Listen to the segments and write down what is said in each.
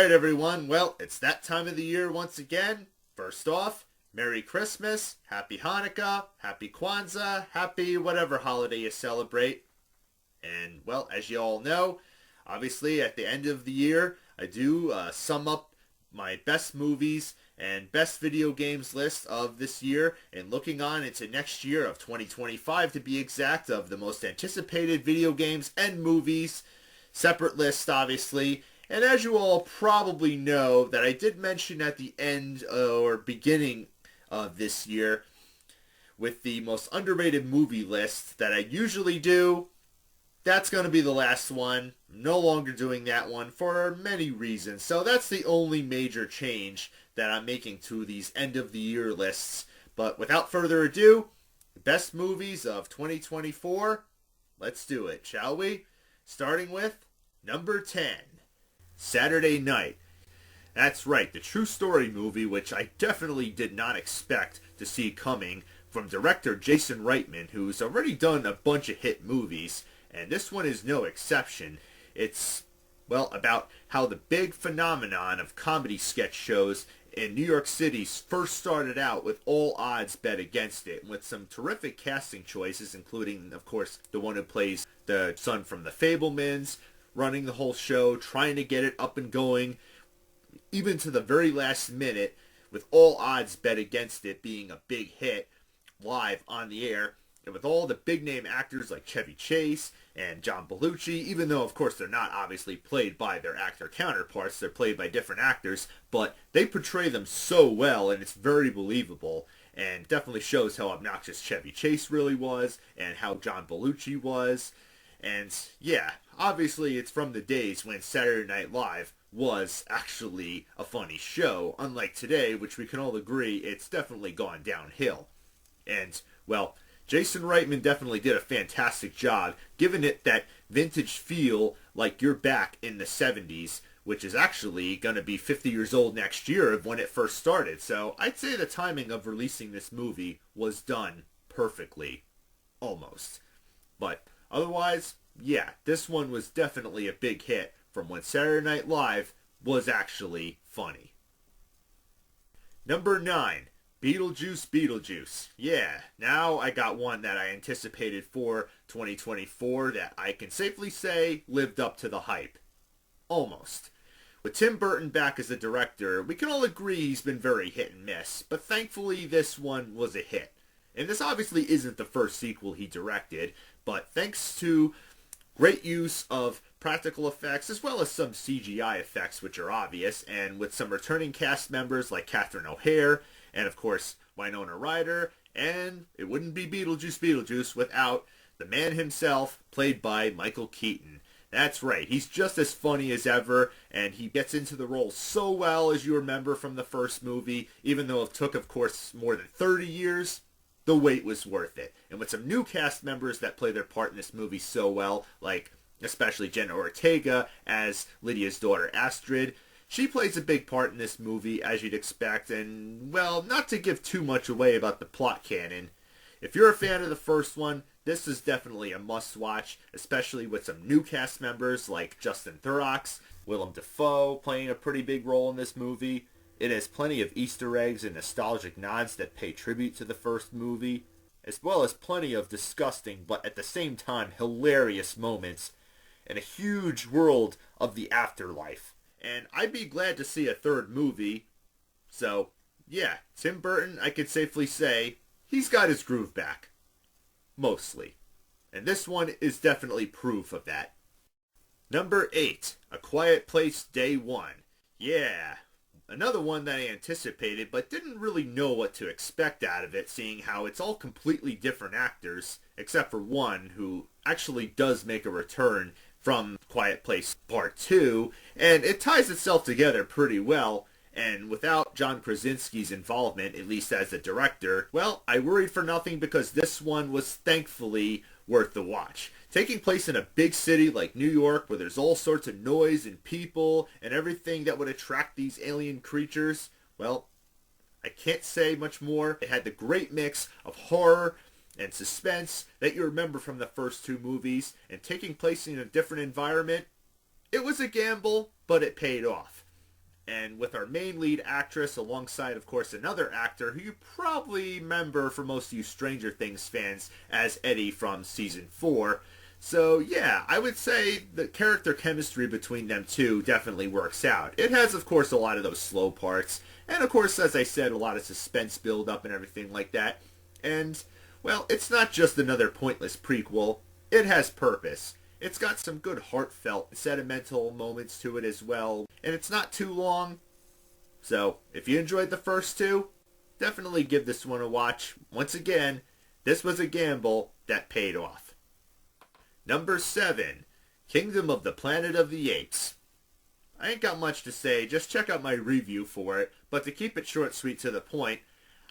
Alright everyone, well, it's that time of the year once again. First off, Merry Christmas, Happy Hanukkah, Happy Kwanzaa, Happy whatever holiday you celebrate. And, well, as you all know, obviously at the end of the year, I do sum up my best movies and best video games list of this year, and looking on into next year of 2025 to be exact, of the most anticipated video games and movies. Separate list, obviously. And as you all probably know, that I did mention at the end or beginning of this year with the most underrated movie list that I usually do, that's going to be the last one. I'm no longer doing that one for many reasons. So that's the only major change that I'm making to these end of the year lists. But without further ado, the best movies of 2024, let's do it, shall we? Starting with number 10. Saturday Night. That's right, the true story movie, which I definitely did not expect to see coming from director Jason Reitman, who's already done a bunch of hit movies, and this one is no exception. It's, well, about how the big phenomenon of comedy sketch shows in New York City first started out with all odds bet against it, with some terrific casting choices, including, of course, the one who plays the son from the Fabelmans, running the whole show, trying to get it up and going, even to the very last minute, with all odds bet against it being a big hit live on the air, and with all the big-name actors like Chevy Chase and John Belushi, even though, of course, they're not obviously played by their actor counterparts, they're played by different actors, but they portray them so well, and it's very believable, and definitely shows how obnoxious Chevy Chase really was, and how John Belushi was. And yeah, obviously it's from the days when Saturday Night Live was actually a funny show, unlike today, which we can all agree it's definitely gone downhill. And, well, Jason Reitman definitely did a fantastic job, giving it that vintage feel like you're back in the 70s, which is actually going to be 50 years old next year of when it first started. So I'd say the timing of releasing this movie was done perfectly. Almost. But otherwise, yeah, this one was definitely a big hit from when Saturday Night Live was actually funny. Number 9. Beetlejuice. Yeah, now I got one that I anticipated for 2024 that I can safely say lived up to the hype. Almost. With Tim Burton back as the director, we can all agree he's been very hit and miss, but thankfully this one was a hit. And this obviously isn't the first sequel he directed, but thanks to great use of practical effects as well as some CGI effects, which are obvious, and with some returning cast members like Catherine O'Hare, and of course Winona Ryder, and it wouldn't be Beetlejuice without the man himself, played by Michael Keaton. That's right, he's just as funny as ever, and he gets into the role so well, as you remember from the first movie, even though it took, of course, more than 30 years. The wait was worth it. And with some new cast members that play their part in this movie so well, like especially Jenna Ortega as Lydia's daughter Astrid, she plays a big part in this movie, as you'd expect, and, well, not to give too much away about the plot canon, if you're a fan of the first one, this is definitely a must-watch, especially with some new cast members like Justin Theroux, Willem Dafoe playing a pretty big role in this movie. It has plenty of Easter eggs and nostalgic nods that pay tribute to the first movie, as well as plenty of disgusting but at the same time hilarious moments, and a huge world of the afterlife. And I'd be glad to see a third movie. So, yeah, Tim Burton, I could safely say, he's got his groove back. Mostly. And this one is definitely proof of that. Number 8, A Quiet Place Day 1. Yeah. Another one that I anticipated, but didn't really know what to expect out of it, seeing how it's all completely different actors, except for one who actually does make a return from Quiet Place Part 2, and it ties itself together pretty well, and without John Krasinski's involvement, at least as the director, well, I worried for nothing because this one was thankfully worth the watch. Taking place in a big city like New York, where there's all sorts of noise and people and everything that would attract these alien creatures, well, I can't say much more. It had the great mix of horror and suspense that you remember from the first two movies, and taking place in a different environment, it was a gamble, but it paid off. and with our main lead actress alongside, of course, another actor who you probably remember for most of you Stranger Things fans as Eddie from season 4. So yeah, I would say the character chemistry between them two definitely works out. It has, of course, a lot of those slow parts, and of course, as I said, a lot of suspense build up and everything like that. And, well, it's not just another pointless prequel. It has purpose. It's got some good heartfelt, sentimental moments to it as well, and it's not too long. So, if you enjoyed the first two, definitely give this one a watch. Once again, this was a gamble that paid off. Number 7, Kingdom of the Planet of the Apes. I ain't got much to say, just check out my review for it, but to keep it short, sweet, to the point,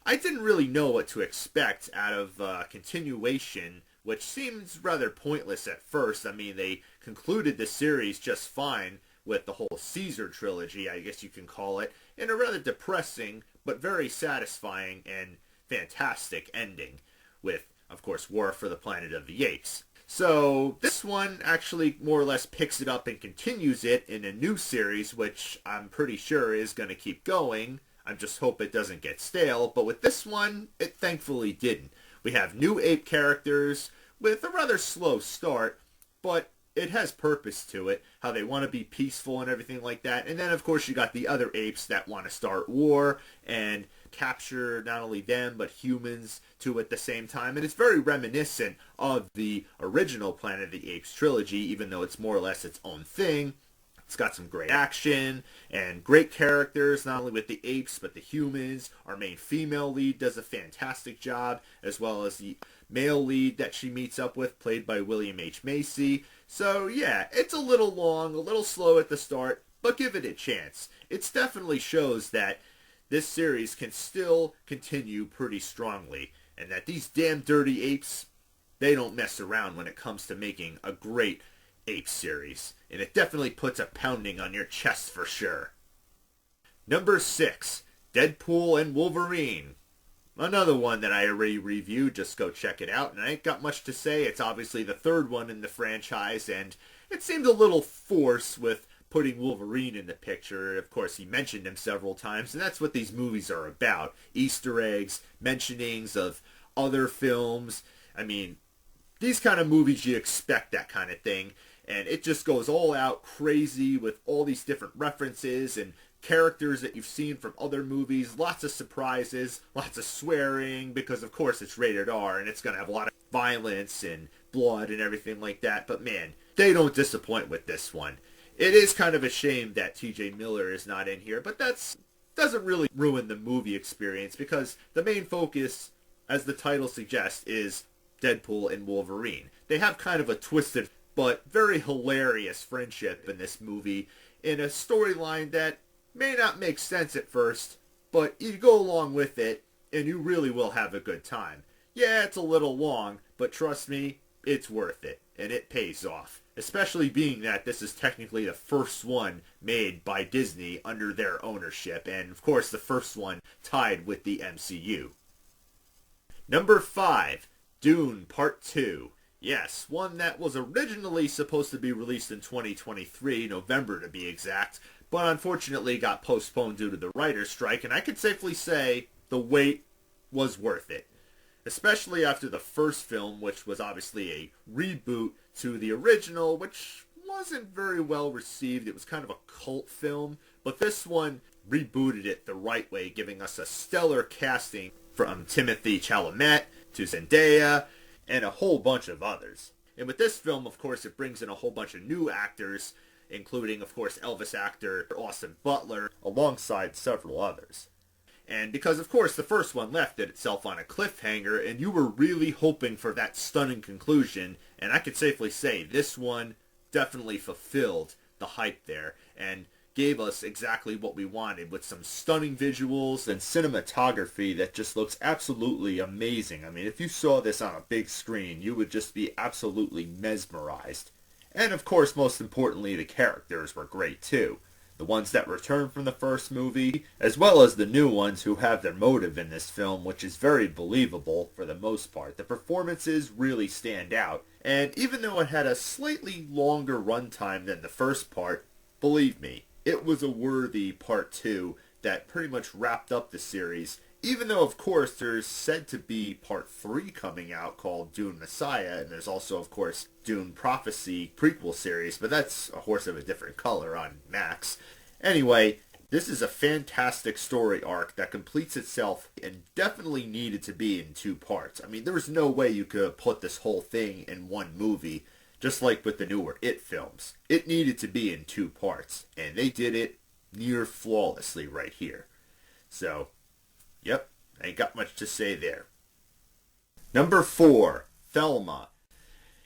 I didn't really know what to expect out of continuation, which seems rather pointless at first. I mean, they concluded the series just fine with the whole Caesar trilogy, I guess you can call it, in a rather depressing but very satisfying and fantastic ending with, of course, War for the Planet of the Apes. So this one actually more or less picks it up and continues it in a new series, which I'm pretty sure is going to keep going. I just hope it doesn't get stale, but with this one, it thankfully didn't. We have new ape characters with a rather slow start, but it has purpose to it, how they want to be peaceful and everything like that. And then, of course, you got the other apes that want to start war and capture not only them, but humans too at the same time. And it's very reminiscent of the original Planet of the Apes trilogy, even though it's more or less its own thing. It's got some great action and great characters, not only with the apes, but the humans. Our main female lead does a fantastic job, as well as the male lead that she meets up with, played by William H. Macy. So yeah, it's a little long, a little slow at the start, but give it a chance. It definitely shows that this series can still continue pretty strongly, and that these damn dirty apes, they don't mess around when it comes to making a great ape series. And it definitely puts a pounding on your chest for sure. Number 6, Deadpool and Wolverine. Another one that I already reviewed, just go check it out, and I ain't got much to say. It's obviously the third one in the franchise, and it seemed a little forced with putting Wolverine in the picture. Of course, he mentioned him several times, and that's what these movies are about. Easter eggs, mentionings of other films. I mean, these kind of movies, you expect that kind of thing, and it just goes all out crazy with all these different references and characters that you've seen from other movies, lots of surprises, lots of swearing, because of course it's rated R and it's going to have a lot of violence and blood and everything like that. But man, they don't disappoint with this one. It is kind of a shame that TJ Miller is not in here, but that doesn't really ruin the movie experience, because the main focus, as the title suggests, is Deadpool and Wolverine. They have kind of a twisted but very hilarious friendship in this movie, in a storyline that may not make sense at first, but you go along with it and you really will have a good time. Yeah, it's a little long, but trust me, it's worth it, and it pays off. Especially being that this is technically the first one made by Disney under their ownership, and of course the first one tied with the MCU. Number 5, Dune Part 2. Yes, one that was originally supposed to be released in 2023, November to be exact, but unfortunately got postponed due to the writer's strike, and I can safely say the wait was worth it. Especially after the first film, which was obviously a reboot to the original, which wasn't very well received. It was kind of a cult film, but this one rebooted it the right way, giving us a stellar casting from Timothée Chalamet to Zendaya, and a whole bunch of others. And with this film, of course, it brings in a whole bunch of new actors, including, of course, Elvis actor Austin Butler, alongside several others. And because, of course, the first one left itself on a cliffhanger, and you were really hoping for that stunning conclusion, and I could safely say this one definitely fulfilled the hype there, and gave us exactly what we wanted, with some stunning visuals and cinematography that just looks absolutely amazing. I mean, if you saw this on a big screen, you would just be absolutely mesmerized. And of course, most importantly, the characters were great too. The ones that returned from the first movie, as well as the new ones who have their motive in this film, which is very believable for the most part. The performances really stand out, and even though it had a slightly longer runtime than the first part, believe me, it was a worthy part 2 that pretty much wrapped up the series. Even though, of course, there's said to be part 3 coming out called Dune Messiah, and there's also, of course, Dune Prophecy prequel series, but that's a horse of a different color on Max. Anyway, this is a fantastic story arc that completes itself and definitely needed to be in 2 parts. I mean, there was no way you could have put this whole thing in one movie, just like with the newer It films. It needed to be in 2 parts, and they did it near flawlessly right here. So, yep, I ain't got much to say there. Number 4, Thelma.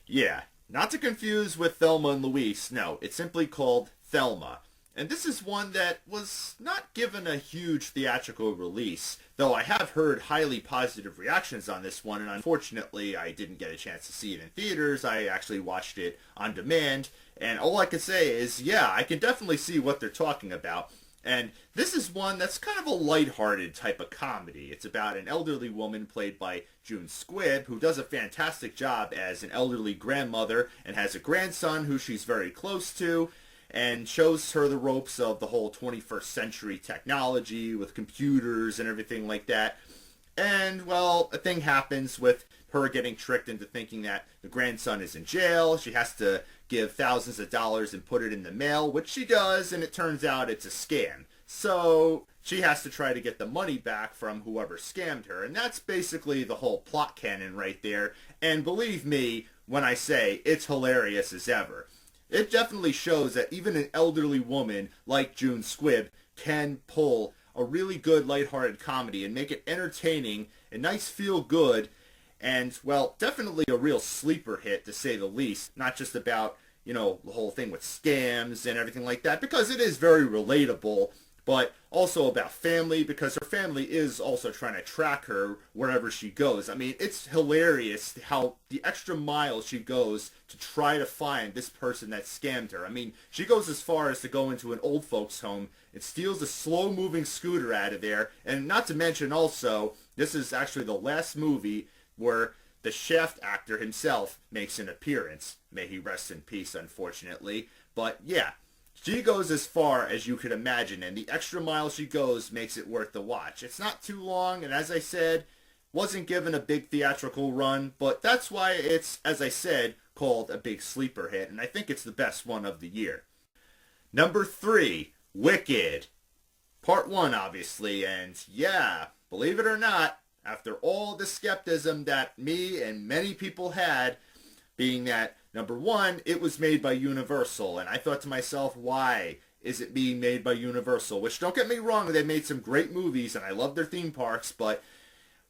Yeah, not to confuse with Thelma and Louise, no, it's simply called Thelma. And this is one that was not given a huge theatrical release, though I have heard highly positive reactions on this one, and unfortunately I didn't get a chance to see it in theaters. I actually watched it on demand, and all I can say is, yeah, I can definitely see what they're talking about. And this is one that's kind of a lighthearted type of comedy. It's about an elderly woman played by June Squibb, who does a fantastic job as an elderly grandmother and has a grandson who she's very close to, and shows her the ropes of the whole 21st century technology with computers and everything like that. And, well, a thing happens with her getting tricked into thinking that the grandson is in jail. She has to give thousands of dollars and put it in the mail, which she does, and it turns out it's a scam. So she has to try to get the money back from whoever scammed her. And that's basically the whole plot canon right there. And believe me when I say it's hilarious as ever. It definitely shows that even an elderly woman like June Squibb can pull a really good lighthearted comedy and make it entertaining and nice feel good, and, well, definitely a real sleeper hit to say the least. Not just about, you know, the whole thing with scams and everything like that, because it is very relatable, but also about family, because her family is also trying to track her wherever she goes. I mean, it's hilarious how the extra mile she goes to try to find this person that scammed her. I mean, she goes as far as to go into an old folks' home and steals a slow-moving scooter out of there, and not to mention also, this is actually the last movie where the Shaft actor himself makes an appearance. May he rest in peace, unfortunately. But yeah, she goes as far as you could imagine, and the extra mile she goes makes it worth the watch. It's not too long, and as I said, wasn't given a big theatrical run, but that's why it's, as I said, called a big sleeper hit, and I think it's the best one of the year. Number 3, Wicked. Part 1, obviously, and yeah, believe it or not, after all the skepticism that me and many people had, being that, number 1, it was made by Universal, and I thought to myself, why is it being made by Universal? Which, don't get me wrong, they made some great movies, and I love their theme parks, but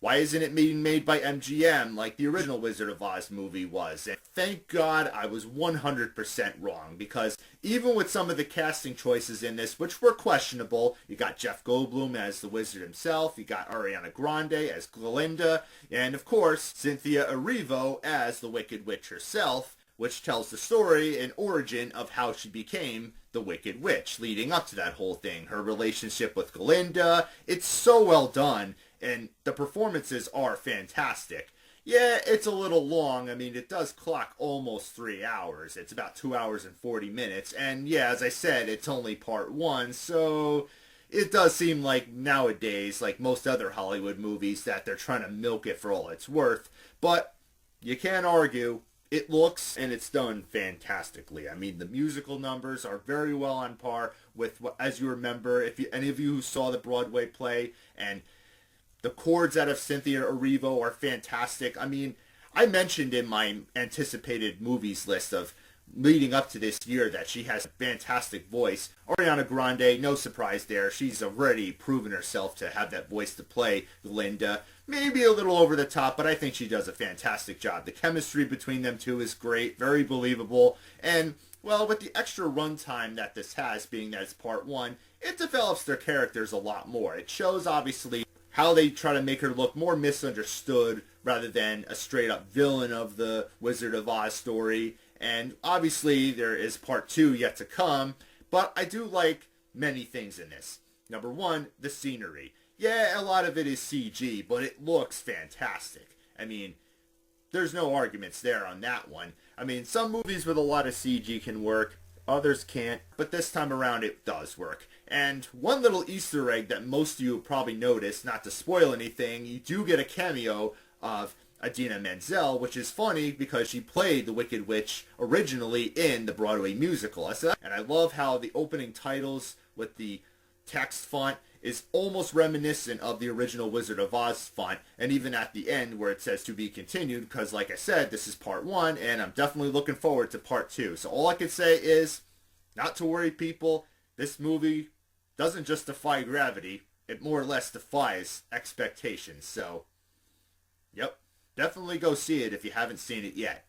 why isn't it being made by MGM like the original Wizard of Oz movie was? And thank God I was 100% wrong, because even with some of the casting choices in this, which were questionable, you got Jeff Goldblum as the wizard himself, you got Ariana Grande as Glinda, and of course, Cynthia Erivo as the Wicked Witch herself, which tells the story and origin of how she became the Wicked Witch, leading up to that whole thing. Her relationship with Glinda, it's so well done, and the performances are fantastic. Yeah, it's a little long. I mean, it does clock almost 3 hours. It's about 2 hours and 40 minutes. And yeah, as I said, it's only part 1. So it does seem like nowadays, like most other Hollywood movies, that they're trying to milk it for all it's worth. But you can't argue. It looks and it's done fantastically. I mean, the musical numbers are very well on par with what, as you remember, if any of you who saw the Broadway play, and the chords out of Cynthia Erivo are fantastic. I mean, I mentioned in my anticipated movies list of leading up to this year that she has a fantastic voice. Ariana Grande, no surprise there. She's already proven herself to have that voice to play Glinda. Maybe a little over the top, but I think she does a fantastic job. The chemistry between them two is great, very believable, and, well, with the extra runtime that this has, being that it's part 1, it develops their characters a lot more. It shows, obviously, how they try to make her look more misunderstood rather than a straight-up villain of the Wizard of Oz story. And obviously there is part 2 yet to come, but I do like many things in this. Number 1, the scenery. Yeah, a lot of it is CG, but it looks fantastic. I mean, there's no arguments there on that one. I mean, some movies with a lot of CG can work. Others can't, but this time around it does work. And one little Easter egg that most of you probably noticed, not to spoil anything, you do get a cameo of Idina Menzel, which is funny because she played the Wicked Witch originally in the Broadway musical. And I love how the opening titles with the text font is almost reminiscent of the original Wizard of Oz font, and even at the end where it says to be continued, because like I said, this is part 1, and I'm definitely looking forward to part 2. So all I can say is, not to worry people, this movie doesn't just defy gravity, it more or less defies expectations. So, yep, definitely go see it if you haven't seen it yet.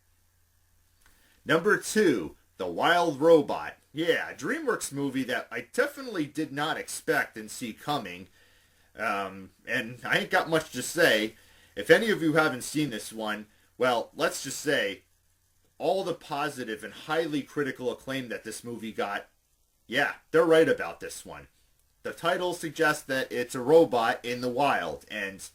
Number 2, The Wild Robot. Yeah, a DreamWorks movie that I definitely did not expect and see coming. And I ain't got much to say. If any of you haven't seen this one, well, let's just say all the positive and highly critical acclaim that this movie got, yeah, they're right about this one. The title suggests that it's a robot in the wild, and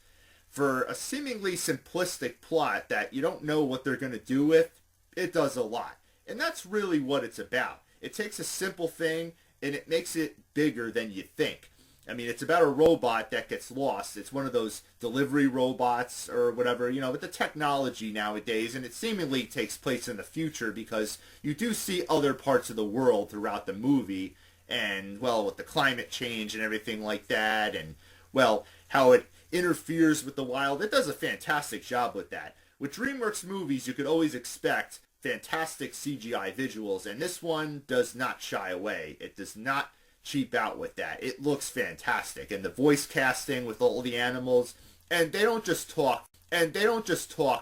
for a seemingly simplistic plot that you don't know what they're going to do with, it does a lot. And that's really what it's about. It takes a simple thing and it makes it bigger than you think. I mean, it's about a robot that gets lost. It's one of those delivery robots or whatever, with the technology nowadays, and it seemingly takes place in the future because you do see other parts of the world throughout the movie, and, well, with the climate change and everything like that, and, well, how it interferes with the wild. It does a fantastic job with that. With DreamWorks movies, you could always expect fantastic CGI visuals, and this one does not shy away. It does not cheap out with that. It looks fantastic, and the voice casting with all the animals, and they don't just talk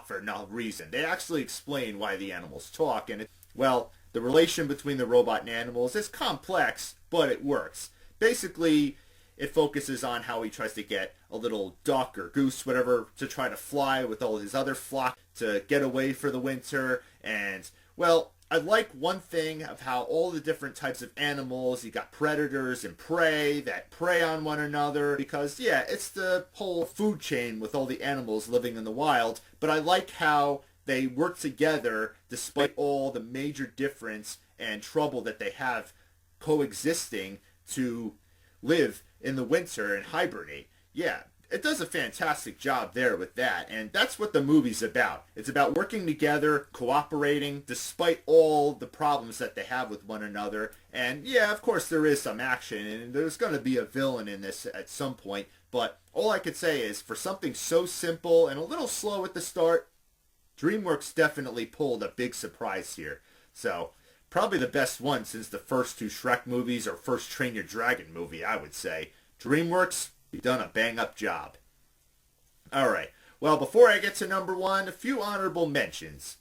for no reason. They actually explain why the animals talk, and the relation between the robot and animals is complex, but it works. Basically, it focuses on how he tries to get a little duck or goose, whatever, to try to fly with all his other flock to get away for the winter. And, well, I like one thing of how all the different types of animals, you got predators and prey that prey on one another, because, yeah, it's the whole food chain with all the animals living in the wild, but I like how they work together despite all the major difference and trouble that they have coexisting to live in the winter and hibernate. Yeah, it does a fantastic job there with that, and that's what the movie's about. It's about working together, cooperating, despite all the problems that they have with one another. And yeah, of course there is some action, and there's going to be a villain in this at some point, but all I could say is, for something so simple and a little slow at the start, DreamWorks definitely pulled a big surprise here. So, probably the best one since the first 2 Shrek movies or first Train Your Dragon movie, I would say. DreamWorks, you've done a bang-up job. Alright, well, before I get to number 1, a few honorable mentions.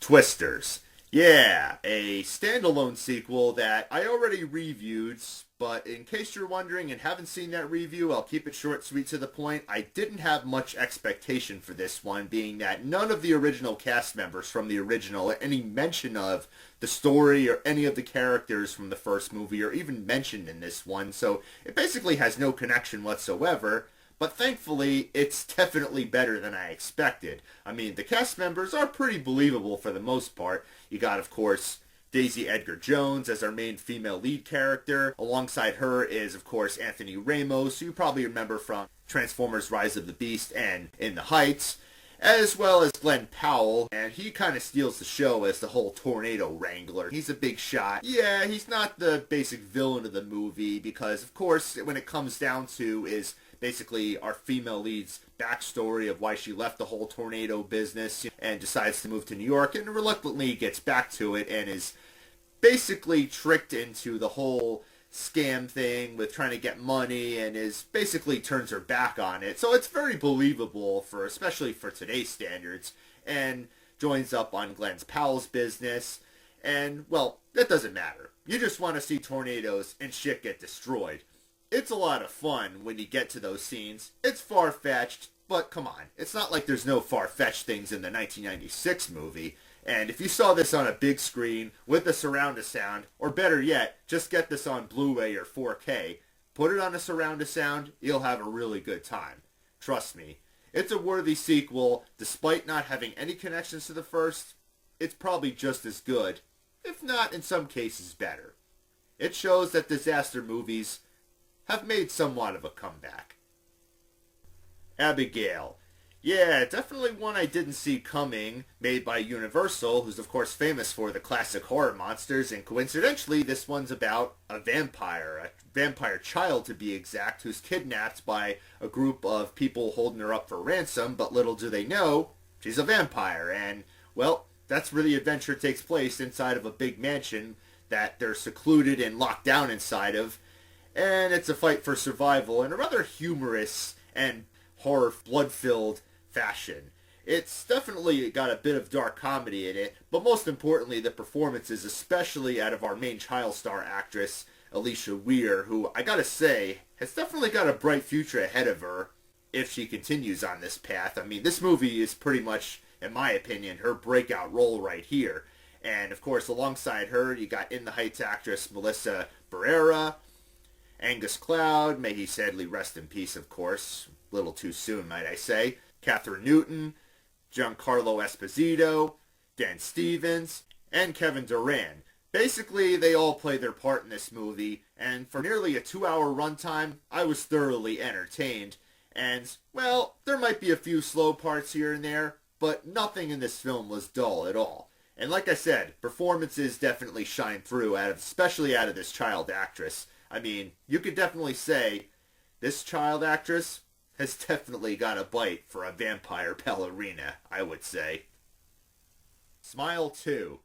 Twisters. Yeah, a standalone sequel that I already reviewed, but in case you're wondering and haven't seen that review, I'll keep it short, sweet, to the point. I didn't have much expectation for this one, being that none of the original cast members from the original, or any mention of the story or any of the characters from the first movie, are even mentioned in this one, so it basically has no connection whatsoever. But thankfully, it's definitely better than I expected. I mean, the cast members are pretty believable for the most part. You got, of course, Daisy Edgar Jones as our main female lead character. Alongside her is, of course, Anthony Ramos, who you probably remember from Transformers Rise of the Beast and In the Heights, as well as Glenn Powell, and he kind of steals the show as the whole tornado wrangler. He's a big shot. Yeah, he's not the basic villain of the movie, because, of course, when it comes down to is basically our female lead's backstory of why she left the whole tornado business and decides to move to New York, and reluctantly gets back to it and is basically tricked into the whole scam thing with trying to get money, and is basically turns her back on it. So it's very believable, for especially for today's standards, and joins up on Glenn Powell's business. And, well, that doesn't matter. You just want to see tornadoes and shit get destroyed. It's a lot of fun when you get to those scenes. It's far-fetched, but come on. It's not like there's no far-fetched things in the 1996 movie. And if you saw this on a big screen with a surround sound, or better yet, just get this on Blu-ray or 4K, put it on a surround sound, you'll have a really good time. Trust me. It's a worthy sequel. Despite not having any connections to the first, it's probably just as good, if not in some cases better. It shows that disaster movies have made somewhat of a comeback. Abigail. Yeah, definitely one I didn't see coming, made by Universal, who's of course famous for the classic horror monsters, and coincidentally this one's about a vampire child to be exact, who's kidnapped by a group of people holding her up for ransom, but little do they know, she's a vampire, and, well, that's where the adventure takes place, inside of a big mansion that they're secluded and locked down inside of, and it's a fight for survival in a rather humorous and horror blood-filled fashion. It's definitely got a bit of dark comedy in it, but most importantly the performances, especially out of our main child star actress, Alicia Weir, who I gotta say has definitely got a bright future ahead of her if she continues on this path. I mean, this movie is pretty much, in my opinion, her breakout role right here. And of course, alongside her, you got In the Heights actress Melissa Barrera, Angus Cloud, may he sadly rest in peace, of course, a little too soon, might I say, Catherine Newton, Giancarlo Esposito, Dan Stevens, and Kevin Durant. Basically, they all play their part in this movie, and for nearly a 2-hour runtime, I was thoroughly entertained. And, well, there might be a few slow parts here and there, but nothing in this film was dull at all. And like I said, performances definitely shine through, especially out of this child actress. I mean, you could definitely say this child actress has definitely got a bite for a vampire ballerina, I would say. Smile 2.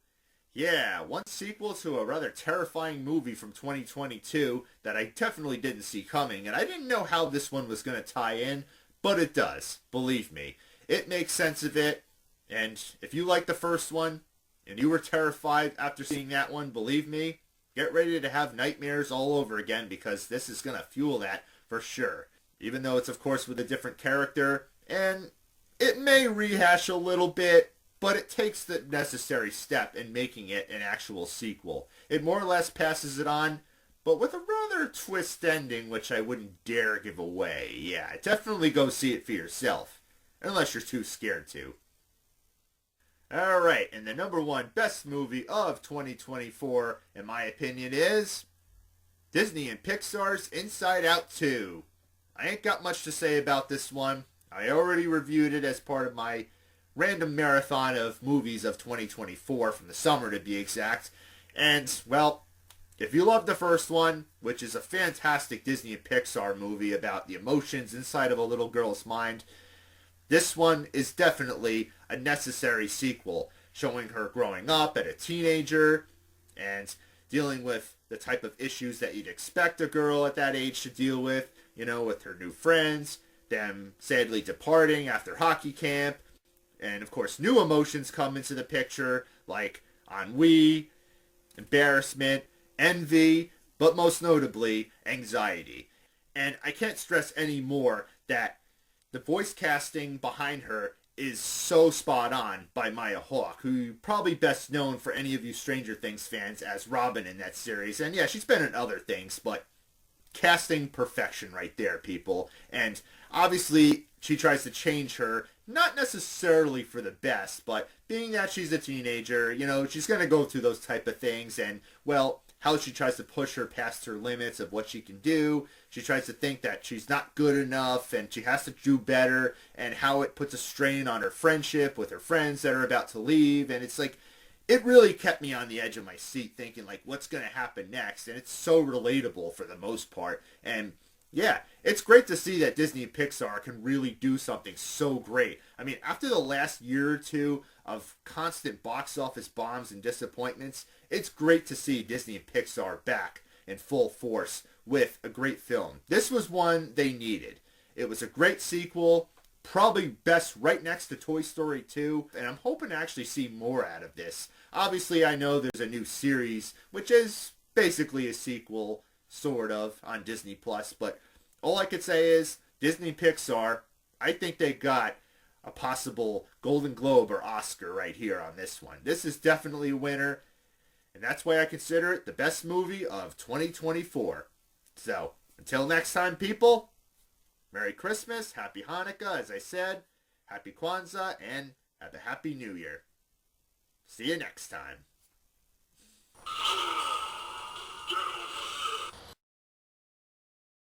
Yeah, one sequel to a rather terrifying movie from 2022 that I definitely didn't see coming, and I didn't know how this one was going to tie in, but it does, believe me. It makes sense of it, and if you like the first one, and you were terrified after seeing that one, believe me, get ready to have nightmares all over again, because this is going to fuel that for sure. Even though it's of course with a different character, and it may rehash a little bit, but it takes the necessary step in making it an actual sequel. It more or less passes it on, but with a rather twist ending, which I wouldn't dare give away. Yeah, definitely go see it for yourself, unless you're too scared to. Alright, and the number one best movie of 2024, in my opinion, is Disney and Pixar's Inside Out 2. I ain't got much to say about this one. I already reviewed it as part of my random marathon of movies of 2024, from the summer to be exact. And, well, if you love the first one, which is a fantastic Disney and Pixar movie about the emotions inside of a little girl's mind, this one is definitely a necessary sequel, showing her growing up as a teenager and dealing with the type of issues that you'd expect a girl at that age to deal with, with her new friends, them sadly departing after hockey camp, and of course new emotions come into the picture, like ennui, embarrassment, envy, but most notably, anxiety. And I can't stress any more that the voice casting behind her is so spot on by Maya Hawke, who probably best known for any of you Stranger Things fans as Robin in that series. And yeah, she's been in other things, but casting perfection right there, people. And obviously she tries to change her, not necessarily for the best, but being that she's a teenager, she's going to go through those type of things, and, well, how she tries to push her past her limits of what she can do. She tries to think that she's not good enough and she has to do better, and how it puts a strain on her friendship with her friends that are about to leave. And it's like, it really kept me on the edge of my seat thinking, like, what's going to happen next? And it's so relatable for the most part. And yeah, it's great to see that Disney and Pixar can really do something so great. I mean, after the last year or two of constant box office bombs and disappointments, it's great to see Disney and Pixar back in full force with a great film. This was one they needed. It was a great sequel, probably best right next to Toy Story 2, and I'm hoping to actually see more out of this. Obviously, I know there's a new series, which is basically a sequel, sort of, on Disney+, but all I could say is, Disney and Pixar, I think they got a possible Golden Globe or Oscar right here on this one. This is definitely a winner, and that's why I consider it the best movie of 2024. So, until next time, people, Merry Christmas, Happy Hanukkah, as I said, Happy Kwanzaa, and have a Happy New Year. See you next time.